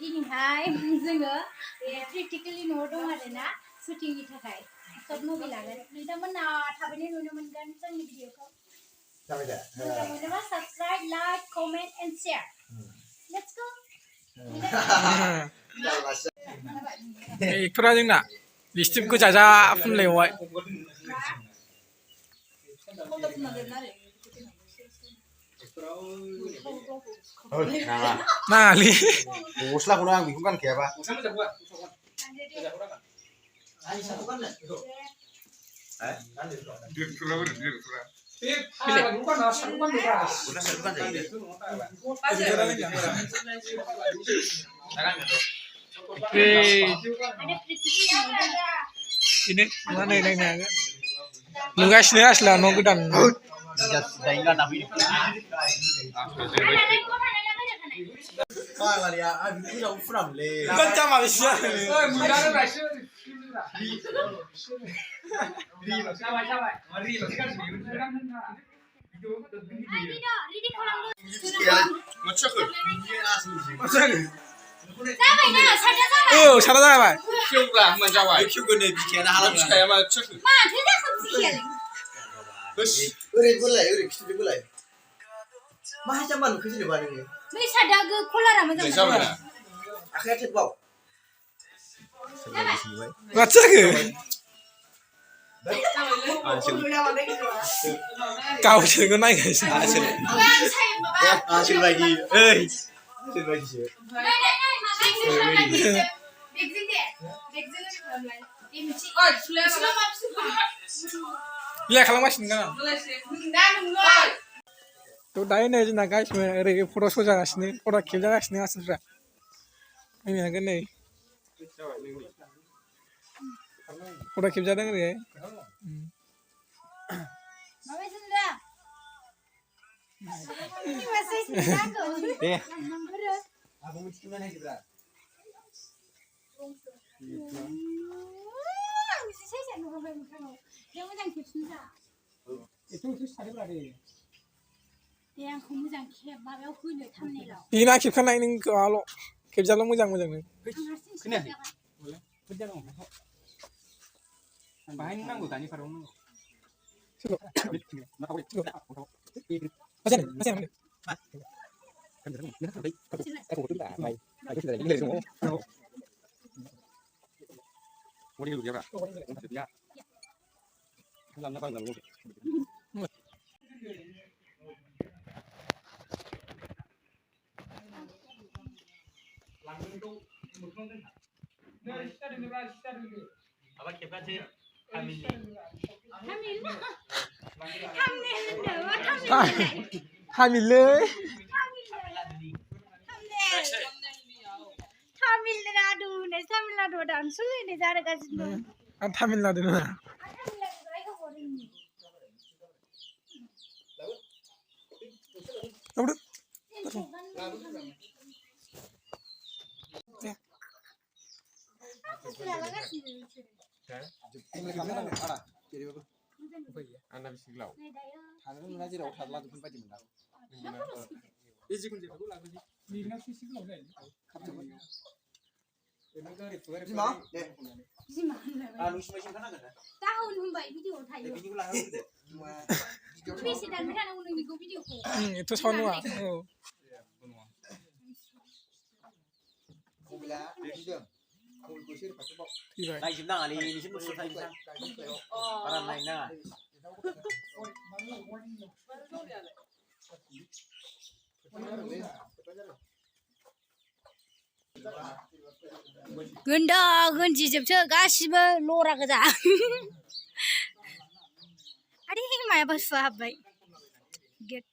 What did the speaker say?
दिनैहाय जोङो प्रेक्टिकेलि न'आव दं आरोना शुटिंनि थाखाय सर्ट मुभि लागोन नोंथांमोना थाबैनो नुनो मोनगोन जोंनि भिडिअखौ जाबाय दा मोजां मोनोबा subscribe like comment and share let's go एक्टरा जोंना लिपस्टिक गोजा जा फुनलायबाय नाङालै गस्लाखौनो आं बेखौ गानखायाबा ini mana ini naga nugasnya asla no godan oh salah apa Kyoga menjawab Kyoga ni bikin halam saya mah cek Uri gulai kita gulai mah zaman lu kesini baru ni बै सादागो कलारा मोजां मोनो akhirnya cek bau baca ke kau sih naik guys hasil lagi hasil lagi sih lihat kalau masih enggak tuh dah ini aja guys mereka foto soja sini foto kerja sini asal ini agak nih foto kerja dengan ya aku mesti mana sih bro ini akhir kan ini kalau kerja lo mujang nih bahan nanggu tani farung nanggu apa kita sih hamil Tamil dan sulit nih cara kasih Tamil Nadu na anda bisa lau थांनो मोना जेराव थारला जोबगोन बायदि मोनदां बे जिखुनु जेखौ लाबोसै बिना सि गोलाव जायो बिमा दे बिमा नोंसिनिफ्राय सोंखानांगोन ना दाहोन होनबाय भिडिअ थायो बिनिखौ लाहोदो बेसे दानबाय थानांगौ नोंनिखौ भिडिअखौ itu soal nua मबाइला बिदिदों मबाइलखौ एसे रोखासो बाव Tiba. नायजोबनाङालै नोंसोर न'सिम थायोसां बारा नायनाङा गोन्दा गोन्जिजोबसो गासिबो लरा गोजा आरे मायाबा सुवा हाबबाय गेट